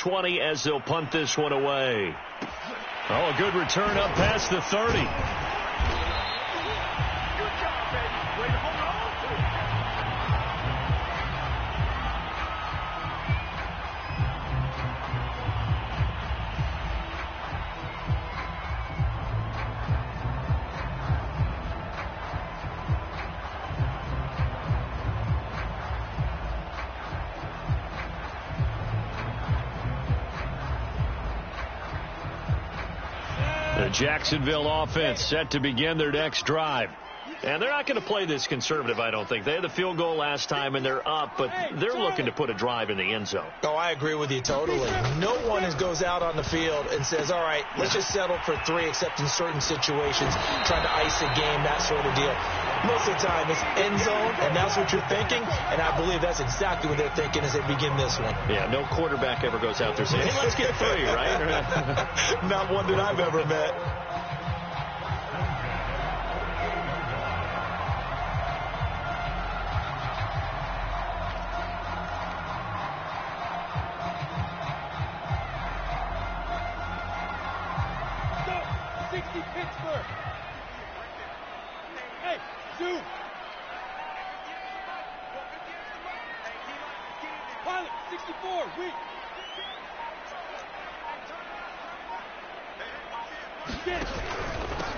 20 as they'll punt this one away. Oh, a good return up past the 30. Good job, baby. Way to hold on. The Jacksonville offense set to begin their next drive. And they're not going to play this conservative, I don't think. They had the field goal last time, and they're up, but they're looking to put a drive in the end zone. Oh, I agree with you totally. No one goes out on the field and says, all right, let's just settle for 3, except in certain situations, trying to ice a game, that sort of deal. Most of the time, it's end zone, and that's what you're thinking, and I believe that's exactly what they're thinking as they begin this one. Yeah, no quarterback ever goes out there saying, hey, let's get 3, right? Not one that I've ever met. Pittsburgh. Hey, Zoom. Pilot, 64, weak.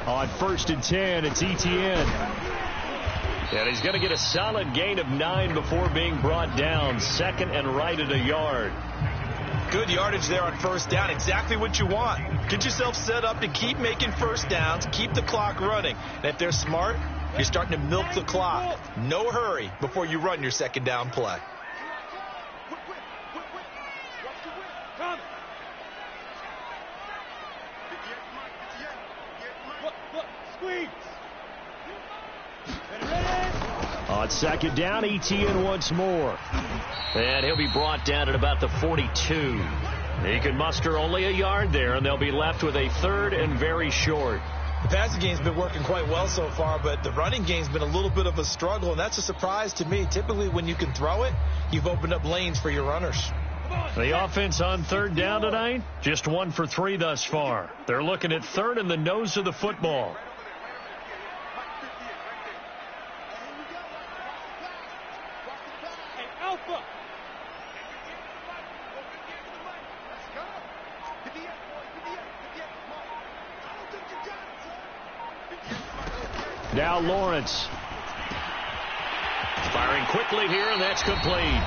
On 1st and 10, it's Etienne. And he's going to get a solid gain of 9 before being brought down. 2nd and right at a yard. Good yardage there on 1st down. Exactly what you want. Get yourself set up to keep making 1st downs, keep the clock running. And if they're smart, you're starting to milk the clock. No hurry before you run your 2nd down play. Squeeze. On 2nd down, Etienne once more. And he'll be brought down at about the 42. He can muster only a yard there, and they'll be left with a 3rd and very short. The passing game's been working quite well so far, but the running game's been a little bit of a struggle, and that's a surprise to me. Typically, when you can throw it, you've opened up lanes for your runners. The offense on 3rd down tonight, just 1 for 3 thus far. They're looking at 3rd and the nose of the football. Now Lawrence. Firing quickly here, and that's complete.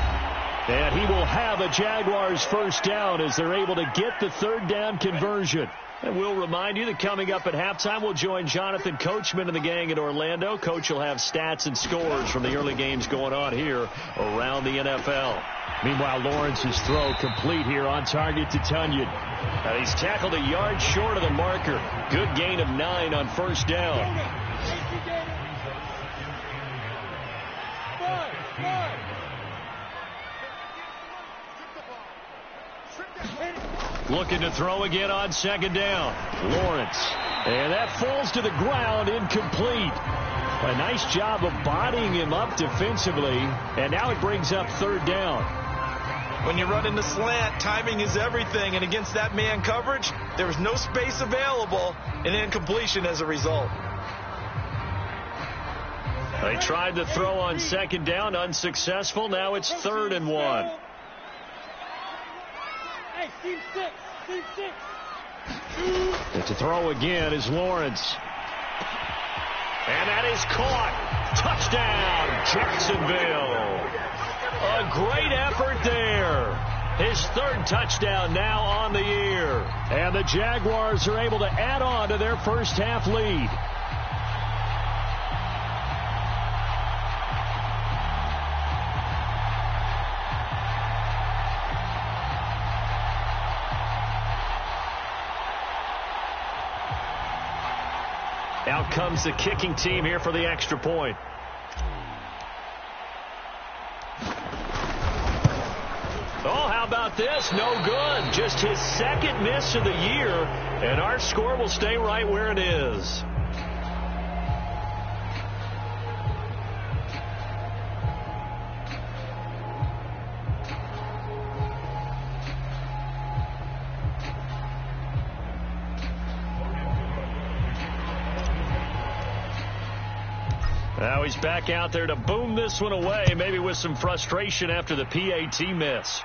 And he will have a Jaguars 1st down as they're able to get the 3rd down conversion. And we'll remind you that coming up at halftime, we'll join Jonathan Coachman and the gang in Orlando. Coach will have stats and scores from the early games going on here around the NFL. Meanwhile, Lawrence's throw complete here on target to Tunyon. And he's tackled a yard short of the marker. Good gain of 9 on 1st down. Looking to throw again on 2nd down. Lawrence. And that falls to the ground, incomplete. A nice job of bodying him up defensively. And now it brings up 3rd down. When you run in the slant, timing is everything. And against that man coverage, there was no space available, and incompletion as a result. They tried to throw on 2nd down, unsuccessful. Now it's 3rd and 1. Hey, team 6. To throw again is Lawrence. And that is caught. Touchdown, Jacksonville. A great effort there. His 3rd touchdown now on the year. And the Jaguars are able to add on to their first half lead. Out comes the kicking team here for the extra point. Oh, how about this? No good. Just his 2nd miss of the year, and our score will stay right where it is. Now he's back out there to boom this one away, maybe with some frustration after the PAT miss.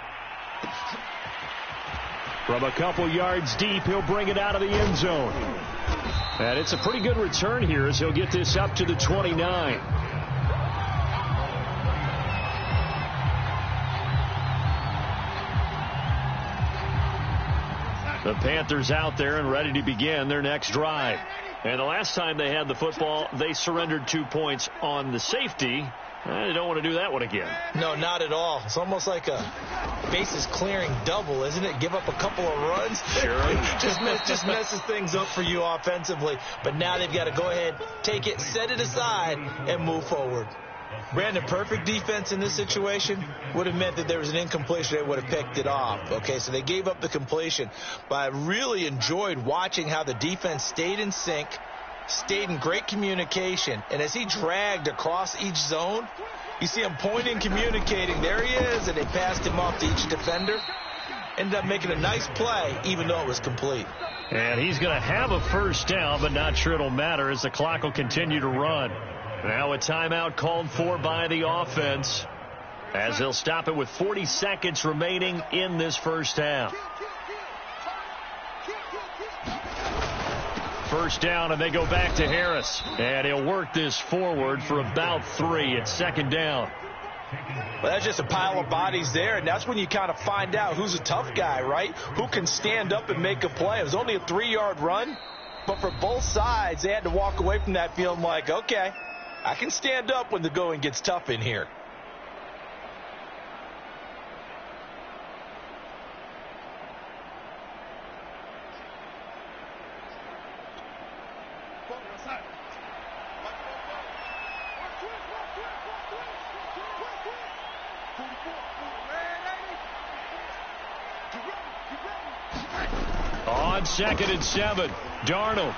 From a couple yards deep, he'll bring it out of the end zone. And it's a pretty good return here as he'll get this up to the 29. The Panthers out there and ready to begin their next drive. And the last time they had the football, they surrendered 2 points on the safety. They don't want to do that one again. No, not at all. It's almost like a bases clearing double, isn't it? Give up a couple of runs. Sure. just messes things up for you offensively. But now they've got to go ahead, take it, set it aside, and move forward. Brandon, perfect defense in this situation would have meant that there was an incompletion. They would have picked it off. Okay, so they gave up the completion. But I really enjoyed watching how the defense stayed in sync, stayed in great communication. And as he dragged across each zone, you see him pointing, communicating. There he is, and they passed him off to each defender. Ended up making a nice play, even though it was complete. And he's going to have a first down, but not sure it'll matter as the clock will continue to run. Now a timeout called for by the offense as they'll stop it with 40 seconds remaining in this first half. First down, and they go back to Harris. And he'll work this forward for about 3. It's second down. Well, that's just a pile of bodies there, and that's when you kind of find out who's a tough guy, right? Who can stand up and make a play. It was only a 3-yard run, but for both sides, they had to walk away from that feeling like, okay, I can stand up when the going gets tough in here. On 2nd and 7, Darnold.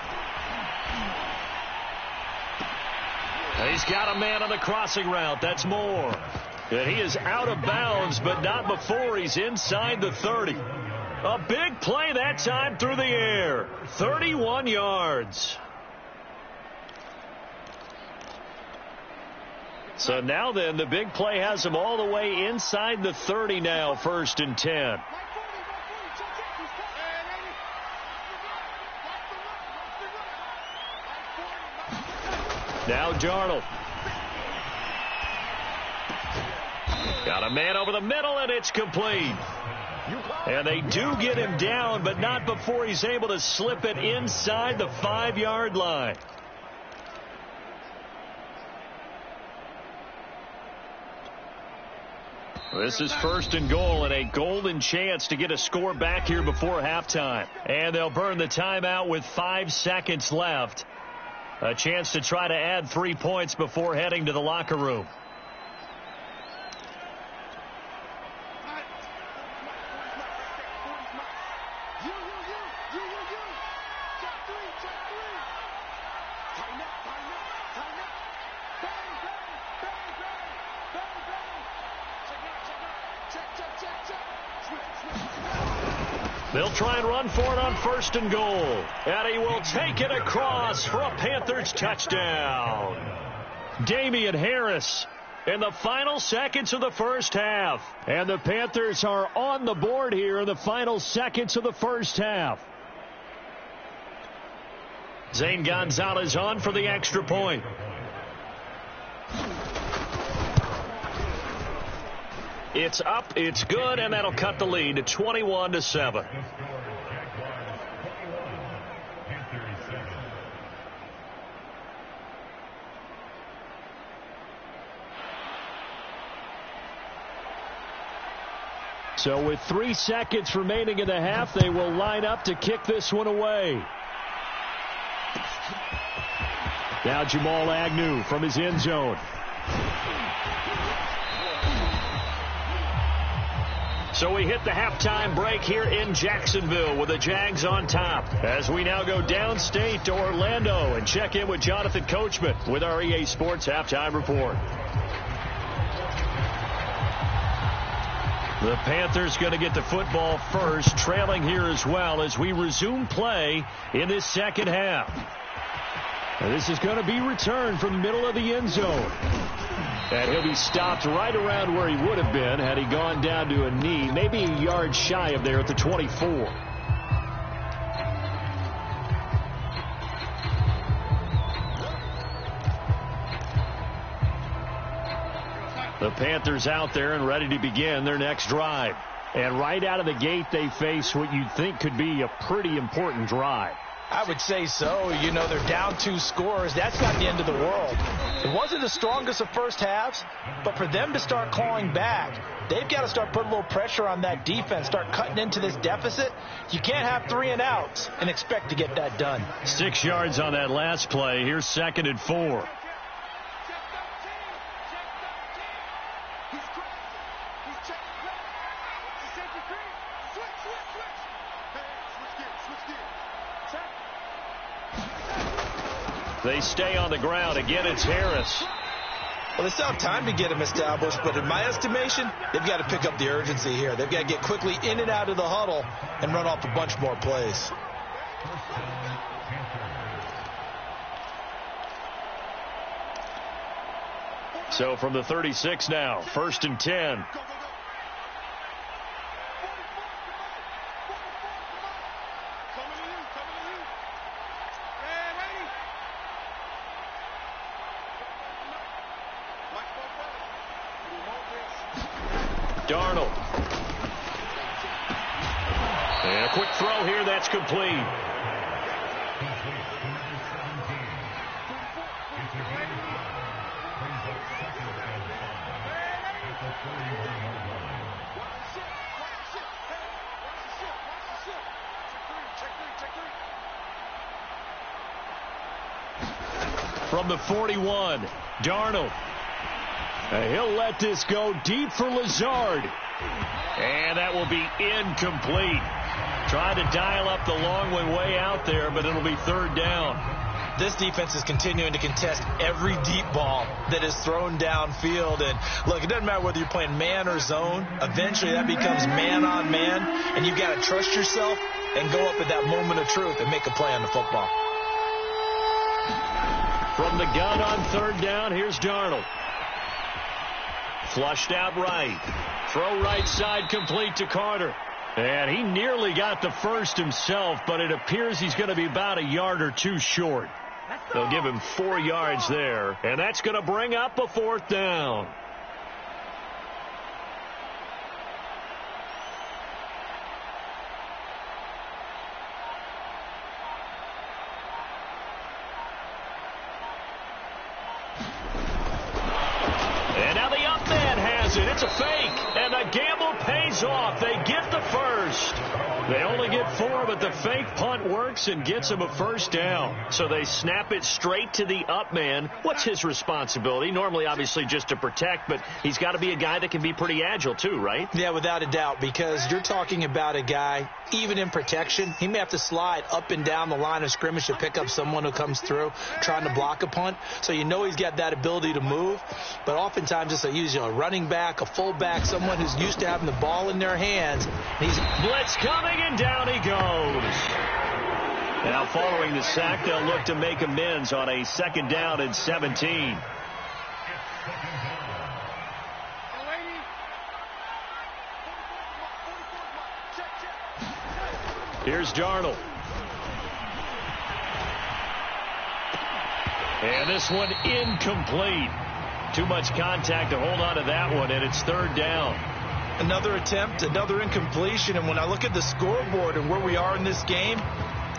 He's got a man on the crossing route. That's Moore. And he is out of bounds, but not before he's inside the 30. A big play that time through the air. 31 yards. So now then, the big play has him all the way inside the 30 now, 1st and 10. Now Darnold. Got a man over the middle, and it's complete. And they do get him down, but not before he's able to slip it inside the 5-yard line. This is 1st and goal, and a golden chance to get a score back here before halftime. And they'll burn the timeout with 5 seconds left. A chance to try to add 3 points before heading to the locker room. They'll try and run for it on 1st and goal. And he will take it across for a Panthers touchdown. Damian Harris in the final seconds of the first half. And the Panthers are on the board here in the final seconds of the first half. Zane Gonzalez on for the extra point. It's up, it's good, and that'll cut the lead to 21-7. So with 3 seconds remaining in the half, they will line up to kick this one away. Now Jamal Agnew from his end zone. So we hit the halftime break here in Jacksonville with the Jags on top. As we now go downstate to Orlando and check in with Jonathan Coachman with our EA Sports Halftime Report. The Panthers going to get the football first, trailing here as well as we resume play in this second half. And this is going to be returned from the middle of the end zone. And he'll be stopped right around where he would have been had he gone down to a knee, maybe a yard shy of there at the 24. The Panthers out there and ready to begin their next drive. And right out of the gate, they face what you'd think could be a pretty important drive. I would say so. You know, they're down 2 scores. That's not the end of the world. It wasn't the strongest of first halves, but for them to start clawing back, they've got to start putting a little pressure on that defense, start cutting into this deficit. You can't have 3 and outs and expect to get that done. 6 yards on that last play. Here's 2nd and 4. They stay on the ground. Again, it's Harris. Well, they still have time to get him established, but in my estimation, they've got to pick up the urgency here. They've got to get quickly in and out of the huddle and run off a bunch more plays. So from the 36 now, 1st and 10. Darnold. And a quick throw here, that's complete. From the 41, Darnold. He'll let this go deep for Lazard. And that will be incomplete. Trying to dial up the long one way out there, but it'll be 3rd down. This defense is continuing to contest every deep ball that is thrown downfield. And, look, it doesn't matter whether you're playing man or zone. Eventually that becomes man on man, and you've got to trust yourself and go up at that moment of truth and make a play on the football. From the gun on 3rd down, here's Darnold. Flushed out right. Throw right side complete to Carter. And he nearly got the first himself, but it appears he's going to be about a yard or 2 short. They'll give him 4 yards there, and that's going to bring up a 4th down. And now the up man has it. It's a fake, and the gamble pays off. They get the first. They only get 4, but the fake punt works and gets them a 1st down. So they snap it straight to the up man. What's his responsibility? Normally, obviously, just to protect, but he's got to be a guy that can be pretty agile too, right? Yeah, without a doubt, because you're talking about a guy, even in protection, he may have to slide up and down the line of scrimmage to pick up someone who comes through trying to block a punt. So you know he's got that ability to move. But oftentimes it's a running back, a fullback, someone who's used to having the ball in their hands. He's blitz coming, and down he goes. Now following the sack, they'll look to make amends on a 2nd down and 17. Here's Darnold. And this one incomplete. Too much contact to hold on to that one, and it's 3rd down. Another attempt, another incompletion, and when I look at the scoreboard and where we are in this game,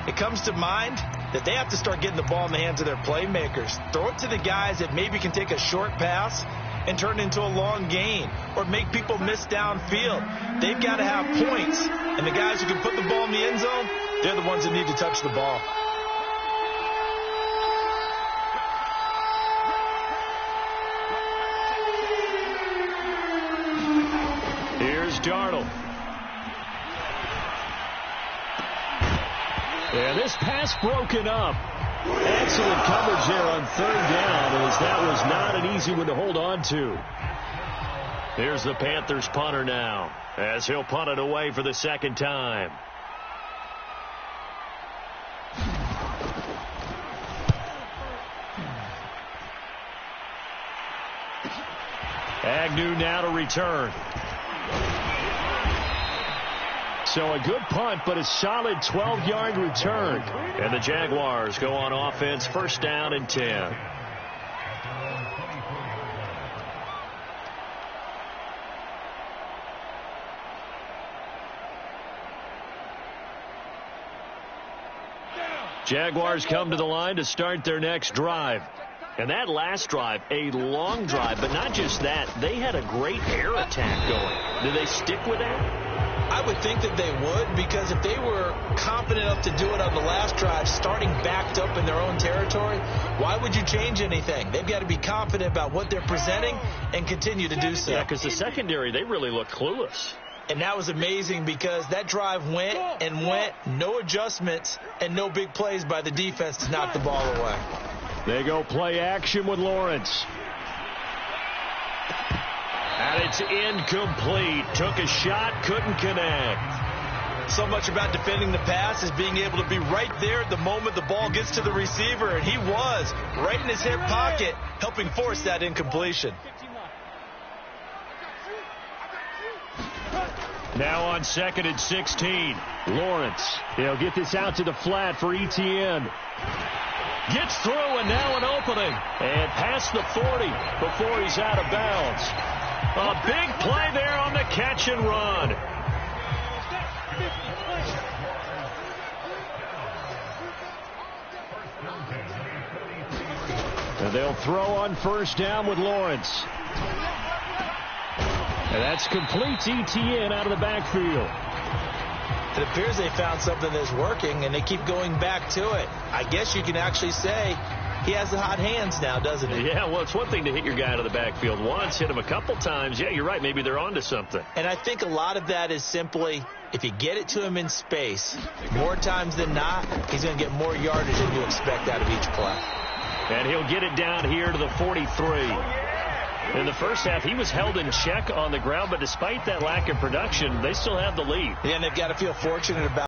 it comes to mind that they have to start getting the ball in the hands of their playmakers. Throw it to the guys that maybe can take a short pass and turn it into a long gain or make people miss downfield. They've got to have points, and the guys who can put the ball in the end zone, they're the ones that need to touch the ball. Here's Darnold. And this pass broken up. Excellent coverage there on 3rd down, as that was not an easy one to hold on to. Here's the Panthers punter now, as he'll punt it away for the 2nd time. Agnew now to return. So a good punt, but a solid 12-yard return. And the Jaguars go on offense, first down and 10. Jaguars come to the line to start their next drive. And that last drive, a long drive, but not just that. They had a great air attack going. Do they stick with that? I would think that they would, because if they were confident enough to do it on the last drive, starting backed up in their own territory, why would you change anything? They've got to be confident about what they're presenting and continue to do so. Yeah, because the secondary, they really look clueless. And that was amazing because that drive went and went, no adjustments, and no big plays by the defense to knock the ball away. They go play action with Lawrence. And it's incomplete. Took a shot, couldn't connect. So much about defending the pass is being able to be right there at the moment the ball gets to the receiver, and he was right in his hip pocket, helping force that incompletion. Now on 2nd and 16. Lawrence. He'll get this out to the flat for Etienne. Gets through, and now an opening. And past the 40 before he's out of bounds. A big play there on the catch and run. And they'll throw on first down with Lawrence. And that's complete to Etienne out of the backfield. It appears they found something that's working, and they keep going back to it. I guess you can actually say he has the hot hands now, doesn't he? Yeah, well, it's one thing to hit your guy out of the backfield once, hit him a couple times. Yeah, you're right. Maybe they're onto something. And I think a lot of that is simply, if you get it to him in space, more times than not, he's going to get more yardage than you expect out of each play. And he'll get it down here to the 43. In the first half, he was held in check on the ground, but despite that lack of production, they still have the lead. Yeah, and they've got to feel fortunate about